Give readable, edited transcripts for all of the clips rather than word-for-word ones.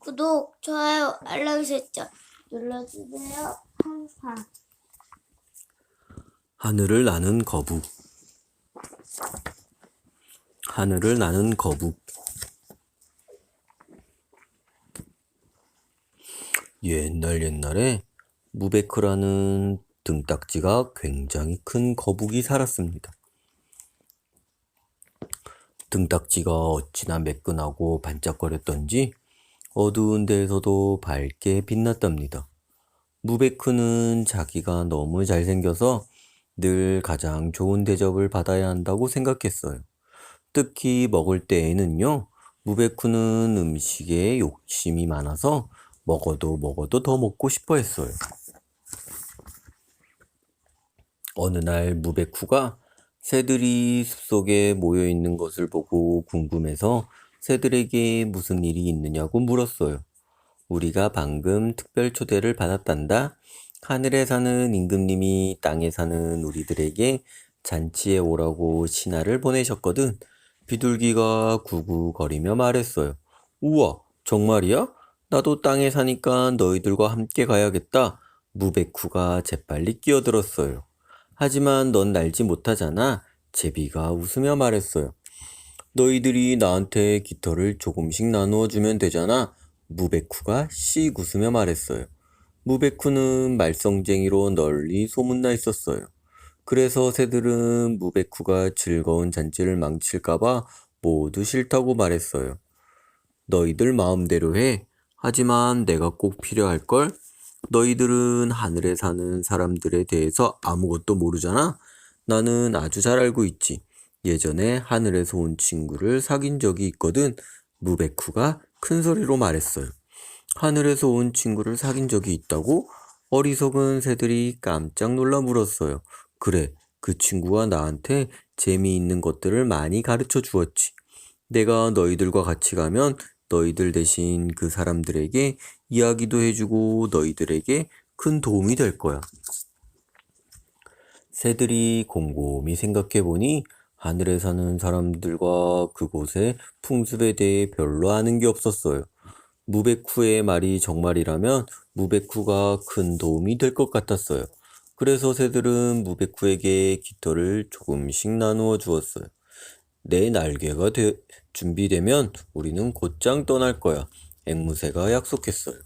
구독, 좋아요, 알람 설정 눌러주세요. 항상. 하늘을 나는 거북. 하늘을 나는 거북. 옛날에 무베크라는 등딱지가 굉장히 큰 거북이 살았습니다. 등딱지가 어찌나 매끈하고 반짝거렸던지 어두운 데에서도 밝게 빛났답니다. 무베크는 자기가 너무 잘생겨서 늘 가장 좋은 대접을 받아야 한다고 생각했어요. 특히 먹을 때에는요, 무베크는 음식에 욕심이 많아서 먹어도 더 먹고 싶어 했어요. 어느 날 무베쿠가 새들이 숲속에 모여 있는 것을 보고 궁금해서 새들에게 무슨 일이 있느냐고 물었어요. 우리가 방금 특별 초대를 받았단다. 하늘에 사는 임금님이 땅에 사는 우리들에게 잔치에 오라고 신하를 보내셨거든. 비둘기가 구구거리며 말했어요. 우와, 정말이야? 나도 땅에 사니까 너희들과 함께 가야겠다. 무베쿠가 재빨리 끼어들었어요. 하지만 넌 날지 못하잖아. 제비가 웃으며 말했어요. 너희들이 나한테 깃털을 조금씩 나누어 주면 되잖아. 무베쿠가 씩 웃으며 말했어요. 무베쿠는 말썽쟁이로 널리 소문나 있었어요. 그래서 새들은 무베쿠가 즐거운 잔치를 망칠까봐 모두 싫다고 말했어요. 너희들 마음대로 해. 하지만 내가 꼭 필요할걸? 너희들은 하늘에 사는 사람들에 대해서 아무것도 모르잖아? 나는 아주 잘 알고 있지. 예전에 하늘에서 온 친구를 사귄 적이 있거든. 무베쿠가 큰 소리로 말했어요. 하늘에서 온 친구를 사귄 적이 있다고? 어리석은 새들이 깜짝 놀라 물었어요. 그래, 그 친구가 나한테 재미있는 것들을 많이 가르쳐 주었지. 내가 너희들과 같이 가면 너희들 대신 그 사람들에게 이야기도 해주고 너희들에게 큰 도움이 될 거야. 새들이 곰곰이 생각해보니 하늘에 사는 사람들과 그곳의 풍습에 대해 별로 아는 게 없었어요. 무베쿠의 말이 정말이라면 무베쿠가 큰 도움이 될 것 같았어요. 그래서 새들은 무베쿠에게 깃털을 조금씩 나누어 주었어요. 내 날개가 준비되면 우리는 곧장 떠날 거야. 앵무새가 약속했어요.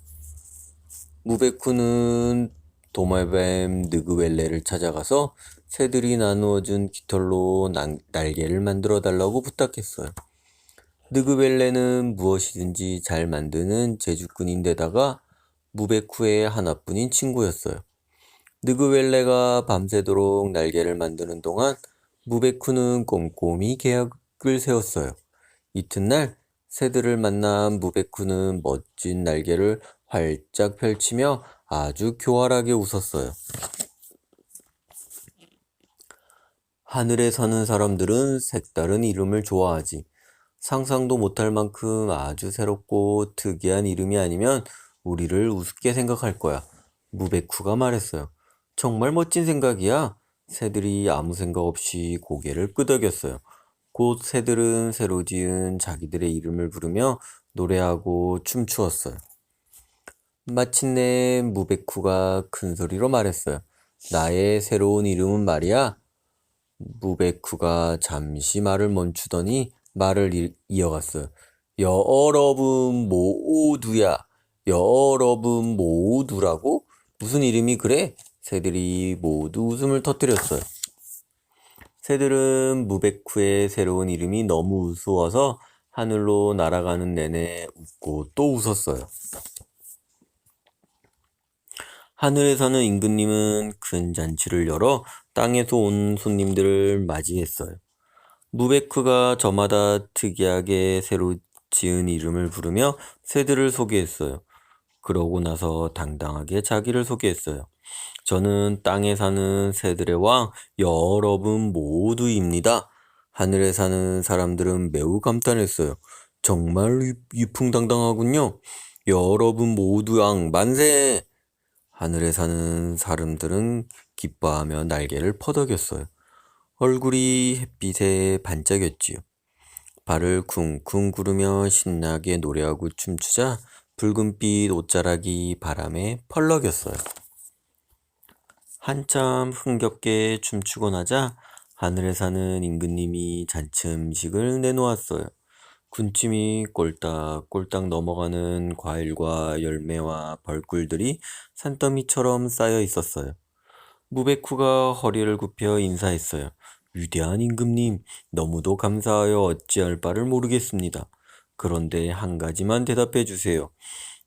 무베쿠는 도마뱀 느그웰레를 찾아가서 새들이 나누어준 깃털로 날개를 만들어 달라고 부탁했어요. 느그웰레는 무엇이든지 잘 만드는 제주꾼인데다가 무베쿠의 하나뿐인 친구였어요. 느그웰레가 밤새도록 날개를 만드는 동안 무베쿠는 꼼꼼히 계획을 세웠어요. 이튿날 새들을 만난 무베쿠는 멋진 날개를 활짝 펼치며 아주 교활하게 웃었어요. 하늘에 사는 사람들은 색다른 이름을 좋아하지. 상상도 못할 만큼 아주 새롭고 특이한 이름이 아니면 우리를 우습게 생각할 거야. 무베쿠가 말했어요. 정말 멋진 생각이야. 새들이 아무 생각 없이 고개를 끄덕였어요. 곧 새들은 새로 지은 자기들의 이름을 부르며 노래하고 춤추었어요. 마침내 무베쿠가 큰 소리로 말했어요. 나의 새로운 이름은 말이야. 무베쿠가 잠시 말을 멈추더니 말을 이어갔어요. 여러분 모두야. 여러분 모두라고? 무슨 이름이 그래? 새들이 모두 웃음을 터뜨렸어요. 새들은 무베쿠의 새로운 이름이 너무 우스워서 하늘로 날아가는 내내 웃고 또 웃었어요. 하늘에 사는 임금님은 큰 잔치를 열어 땅에서 온 손님들을 맞이했어요. 무베쿠가 저마다 특이하게 새로 지은 이름을 부르며 새들을 소개했어요. 그러고 나서 당당하게 자기를 소개했어요. 저는 땅에 사는 새들의 왕 여러분 모두입니다. 하늘에 사는 사람들은 매우 감탄했어요. 정말 위풍당당하군요. 여러분 모두 왕 만세! 하늘에 사는 사람들은 기뻐하며 날개를 퍼덕였어요. 얼굴이 햇빛에 반짝였지요. 발을 쿵쿵 구르며 신나게 노래하고 춤추자 붉은빛 옷자락이 바람에 펄럭였어요. 한참 흥겹게 춤추고 나자 하늘에 사는 임금님이 잔치 음식을 내놓았어요. 군침이 꼴딱꼴딱 넘어가는 과일과 열매와 벌꿀들이 산더미처럼 쌓여 있었어요. 무베쿠가 허리를 굽혀 인사했어요. 위대한 임금님, 너무도 감사하여 어찌할 바를 모르겠습니다. 그런데 한 가지만 대답해 주세요.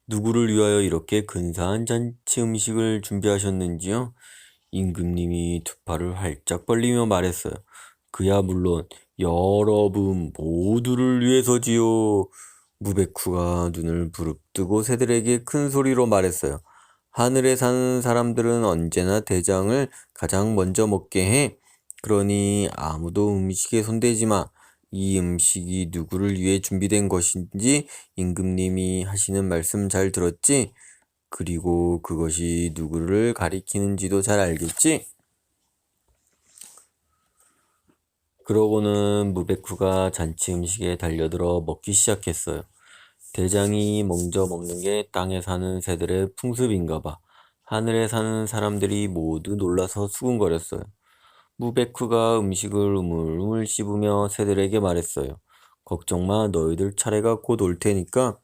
누구를 위하여 이렇게 근사한 잔치 음식을 준비하셨는지요? 임금님이 두 팔을 활짝 벌리며 말했어요. 그야 물론 여러분 모두를 위해서지요. 무베쿠가 눈을 부릅뜨고 새들에게 큰 소리로 말했어요. 하늘에 사는 사람들은 언제나 대장을 가장 먼저 먹게 해. 그러니 아무도 음식에 손대지 마. 이 음식이 누구를 위해 준비된 것인지 임금님이 하시는 말씀 잘 들었지? 그리고 그것이 누구를 가리키는지도 잘 알겠지? 그러고는 무베쿠가 잔치 음식에 달려들어 먹기 시작했어요. 대장이 먼저 먹는 게 땅에 사는 새들의 풍습인가 봐. 하늘에 사는 사람들이 모두 놀라서 수군거렸어요. 무베쿠가 음식을 우물우물 씹으며 새들에게 말했어요. 걱정 마, 너희들 차례가 곧 올 테니까.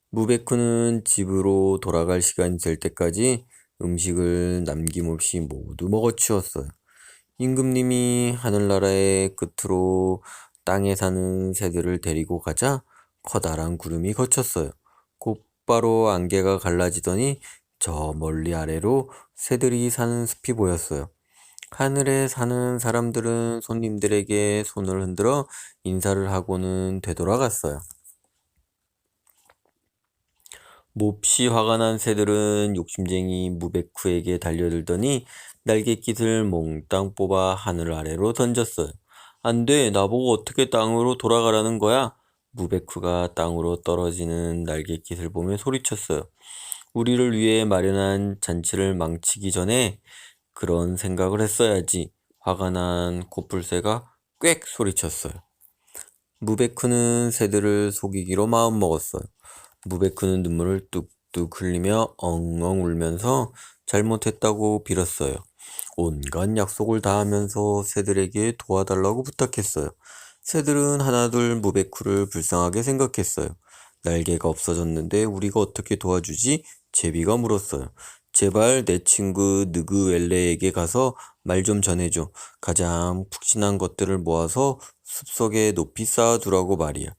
무베쿠는 집으로 돌아갈 시간이 될 때까지 음식을 남김없이 모두 먹어치웠어요. 임금님이 하늘나라의 끝으로 땅에 사는 새들을 데리고 가자 커다란 구름이 걷혔어요. 곧바로 안개가 갈라지더니 저 멀리 아래로 새들이 사는 숲이 보였어요. 하늘에 사는 사람들은 손님들에게 손을 흔들어 인사를 하고는 되돌아갔어요. 몹시 화가 난 새들은 욕심쟁이 무베쿠에게 달려들더니 날갯깃을 몽땅 뽑아 하늘 아래로 던졌어요. 안 돼, 나보고 어떻게 땅으로 돌아가라는 거야? 무베쿠가 땅으로 떨어지는 날갯깃을 보며 소리쳤어요. 우리를 위해 마련한 잔치를 망치기 전에 그런 생각을 했어야지. 화가 난 코뿔새가 꽥 소리쳤어요. 무베쿠는 새들을 속이기로 마음먹었어요. 무베쿠는 눈물을 뚝뚝 흘리며 엉엉 울면서 잘못했다고 빌었어요. 온갖 약속을 다하면서 새들에게 도와달라고 부탁했어요. 새들은 하나둘 무베쿠를 불쌍하게 생각했어요. 날개가 없어졌는데 우리가 어떻게 도와주지? 제비가 물었어요. 제발 내 친구 느그웰레에게 가서 말 좀 전해줘. 가장 푹신한 것들을 모아서 숲속에 높이 쌓아두라고 말이야.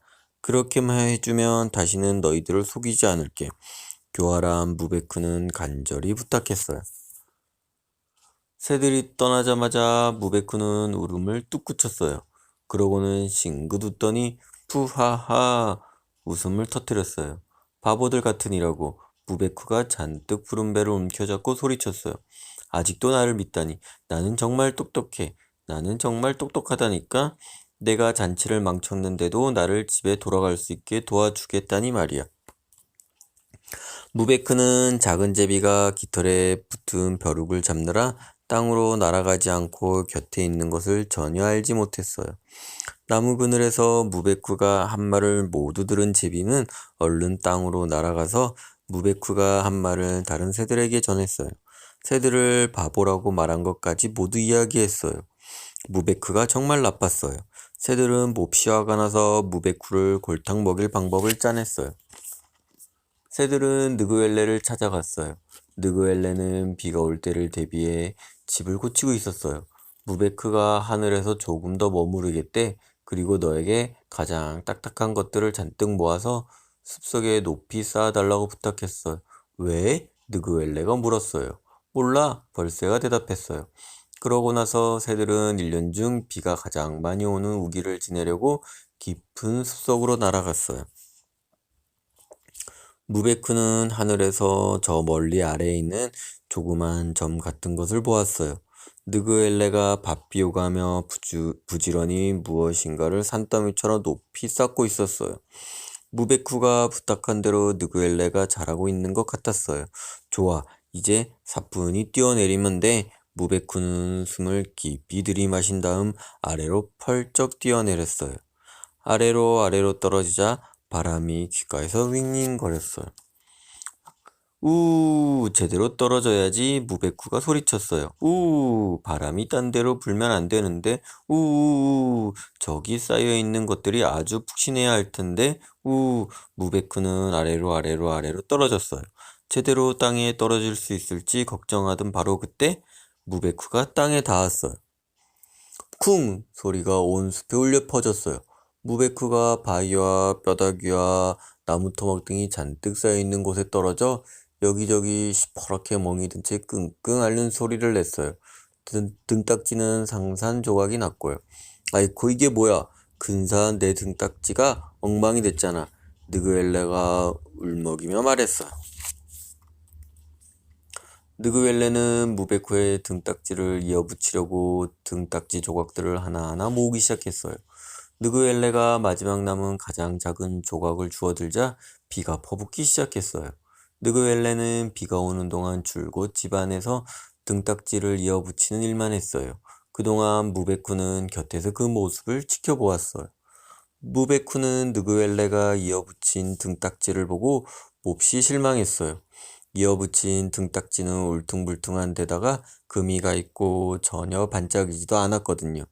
그렇게만 해주면 다시는 너희들을 속이지 않을게. 교활한 무베쿠는 간절히 부탁했어요. 새들이 떠나자마자 무베쿠는 울음을 뚝 그쳤어요. 그러고는 싱긋 웃더니 푸하하 웃음을 터뜨렸어요. 바보들 같으니라고. 무베쿠가 잔뜩 푸른 배를 움켜잡고 소리쳤어요. 아직도 나를 믿다니. 나는 정말 똑똑해. 나는 정말 똑똑하다니까. 내가 잔치를 망쳤는데도 나를 집에 돌아갈 수 있게 도와주겠다니 말이야. 무베크는 작은 제비가 깃털에 붙은 벼룩을 잡느라 땅으로 날아가지 않고 곁에 있는 것을 전혀 알지 못했어요. 나무 그늘에서 무베쿠가 한 말을 모두 들은 제비는 얼른 땅으로 날아가서 무베쿠가 한 말을 다른 새들에게 전했어요. 새들을 바보라고 말한 것까지 모두 이야기했어요. 무베쿠가 정말 나빴어요. 새들은 몹시 화가 나서 무베쿠를 골탕 먹일 방법을 짜냈어요. 새들은 느그웰레를 찾아갔어요. 느그웰레는 비가 올 때를 대비해 집을 고치고 있었어요. 무베크가 하늘에서 조금 더 머무르겠대. 그리고 너에게 가장 딱딱한 것들을 잔뜩 모아서 숲속에 높이 쌓아달라고 부탁했어요. 왜? 느그웰레가 물었어요. 몰라. 벌새가 대답했어요. 그러고 나서 새들은 1년 중 비가 가장 많이 오는 우기를 지내려고 깊은 숲속으로 날아갔어요. 무베크는 하늘에서 저 멀리 아래에 있는 조그만 점 같은 것을 보았어요. 느그엘레가 밥 비워가며 부지런히 무엇인가를 산더미처럼 높이 쌓고 있었어요. 무베쿠가 부탁한 대로 느그엘레가 잘하고 있는 것 같았어요. 좋아, 이제 사뿐히 뛰어내리면 돼. 무베쿠는 숨을 깊이 들이마신 다음 아래로 펄쩍 뛰어내렸어요. 아래로 떨어지자 바람이 귓가에서 윙윙거렸어요. 우, 제대로 떨어져야지. 무베쿠가 소리쳤어요. 우, 바람이 딴 데로 불면 안 되는데. 저기 쌓여 있는 것들이 아주 푹신해야 할 텐데. 무베쿠는 아래로 떨어졌어요. 제대로 땅에 떨어질 수 있을지 걱정하던 바로 그때 무베쿠가 땅에 닿았어요. 쿵! 소리가 온 숲에 울려 퍼졌어요. 무베쿠가 바위와 뼈다귀와 나무 토막 등이 잔뜩 쌓여 있는 곳에 떨어져 여기저기 시퍼렇게 멍이 든 채 끙끙 앓는 소리를 냈어요. 등딱지는 상산조각이 났고요. 아이고 이게 뭐야? 근사한 내 등딱지가 엉망이 됐잖아. 느그엘레가 울먹이며 말했어요. 느그웰레는 무베쿠의 등딱지를 이어붙이려고 등딱지 조각들을 하나하나 모으기 시작했어요. 느그웰레가 마지막 남은 가장 작은 조각을 주워들자 비가 퍼붓기 시작했어요. 느그웰레는 비가 오는 동안 줄곧 집안에서 등딱지를 이어붙이는 일만 했어요. 그동안 무베쿠는 곁에서 그 모습을 지켜보았어요. 무베쿠는 느그웰레가 이어붙인 등딱지를 보고 몹시 실망했어요. 이어붙인 등딱지는 울퉁불퉁한 데다가 금이가 있고 전혀 반짝이지도 않았거든요.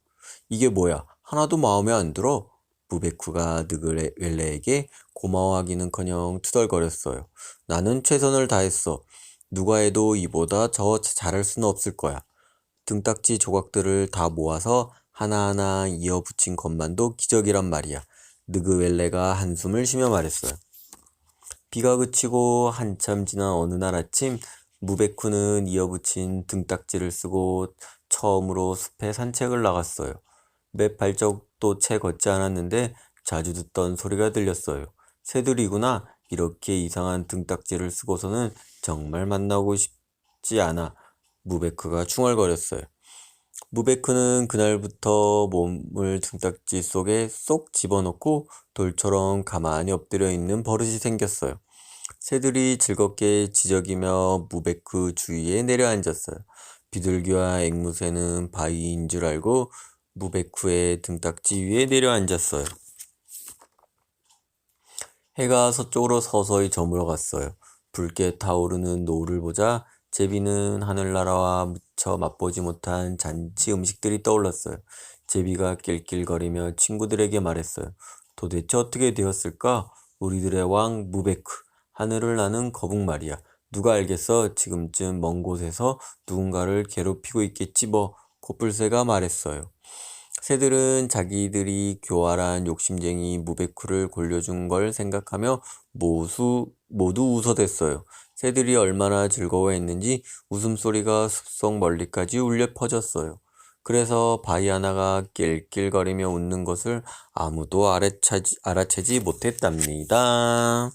이게 뭐야? 하나도 마음에 안 들어? 무베쿠가 느그웰레에게 고마워하기는커녕 투덜거렸어요. 나는 최선을 다했어. 누가 해도 이보다 더 잘할 수는 없을 거야. 등딱지 조각들을 다 모아서 하나하나 이어붙인 것만도 기적이란 말이야. 느그웰레가 한숨을 쉬며 말했어요. 비가 그치고 한참 지난 어느 날 아침 무베쿠는 이어붙인 등딱지를 쓰고 처음으로 숲에 산책을 나갔어요. 몇 발짝도 채 걷지 않았는데 자주 듣던 소리가 들렸어요. 새들이구나. 이렇게 이상한 등딱지를 쓰고서는 정말 만나고 싶지 않아. 무베쿠가 중얼거렸어요. 무베쿠는 그날부터 몸을 등딱지 속에 쏙 집어넣고 돌처럼 가만히 엎드려 있는 버릇이 생겼어요. 새들이 즐겁게 지저귀며 무베쿠 주위에 내려앉았어요. 비둘기와 앵무새는 바위인 줄 알고 무베쿠의 등딱지 위에 내려앉았어요. 해가 서쪽으로 서서히 저물어갔어요. 붉게 타오르는 노을을 보자 제비는 하늘나라와 미처 맛보지 못한 잔치 음식들이 떠올랐어요. 제비가 낄낄거리며 친구들에게 말했어요. 도대체 어떻게 되었을까? 우리들의 왕 무베쿠, 하늘을 나는 거북 말이야. 누가 알겠어? 지금쯤 먼 곳에서 누군가를 괴롭히고 있겠지 뭐. 코뿔새가 말했어요. 새들은 자기들이 교활한 욕심쟁이 무베쿠를 골려준 걸 생각하며 모두 웃어댔어요. 새들이 얼마나 즐거워했는지 웃음소리가 숲속 멀리까지 울려 퍼졌어요. 그래서 바위 하나가 낄낄거리며 웃는 것을 아무도 알아채지 못했답니다.